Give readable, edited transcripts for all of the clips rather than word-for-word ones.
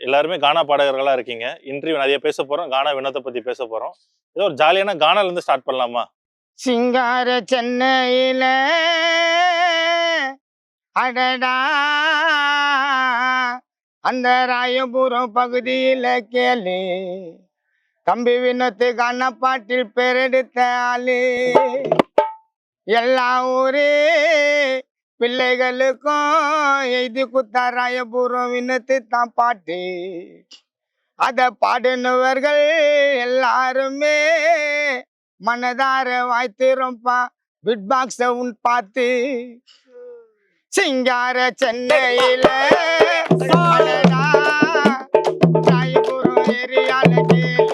எல்லாருமே கானா பாடகர்களா இருக்கீங்க. இன்டர்வியூ நிறைய பேச போறோம். கானா வினோத்தை பத்தி பேச போறோம். ஏதோ ஒரு ஜாலியான கானால இருந்து ஸ்டார்ட் பண்ணலாமா? சிங்கார சென்னையில அடடா அந்த ராயபுரம் பகுதியில கேளு தம்பி வினோத்து கானா பாட்டில் பெரெடுத்த ஆளு. எல்லா ஊரே பிள்ளைகளுக்கும் எழுதி குத்தா ராயபுரம் வினோத்து தான் பாட்டு. அத பாடினவர்கள் எல்லாருமே மனதார வாய்த்திருப்பா பிட் பாக்ஸ் உன் பார்த்து. சிங்கார சென்னையில ராயபுரம் ஏரியால கேளு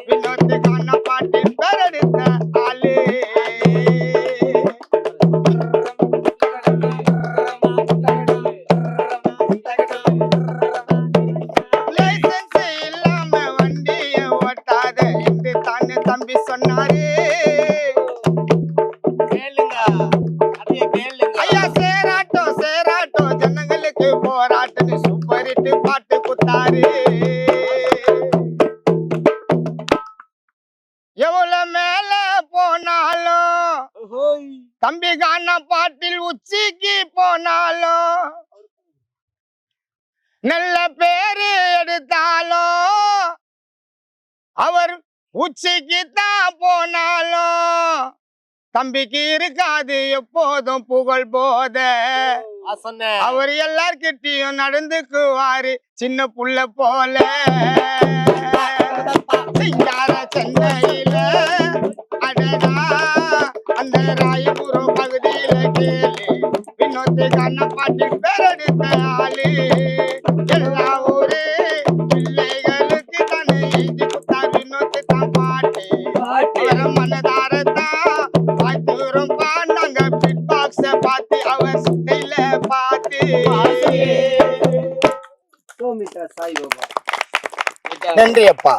வினோத்து கானா பாட்டில் பெரெடுத்த ஆளு. தம்பி சொன்னாரு ஐயா சேராட்டம் சேராட்டம் ஜனங்களுக்கு போராட்டம்னு சூப்பர் ஹிட் பாட்டு குத்தாரு. எவ்வளவு மேல போனாலும் தம்பி கானா பாட்டில் உச்சிக்கு போனாலும் நல்ல பேரு எடுத்தாலும் அவர் உச்சிக்கு தான் போனாலும் தம்பிக்கு இருக்காது எப்போதும் புகழ் போத. அவர் எல்லார்கிட்டயும் நடந்துக்குவாரு சின்ன புள்ள போல. சிங்கார சென்னையில அடடா அந்த ராயபுரம் பகுதியில கேளு வினோத்து கானா பாட்டில் பெரெடுத்த ஆளு. எல்லா ஊரே பிள்ளைகளுக்கு தானே எழுதி குத்தா வினோத்து தான் பாட்டு. மனதாரத்தான் வாய்த்திருப்பா நாங்க பிட் பாக்ஸ பார்த்து அவர் ஸ்டைல பார்த்து. நன்றி அப்பா.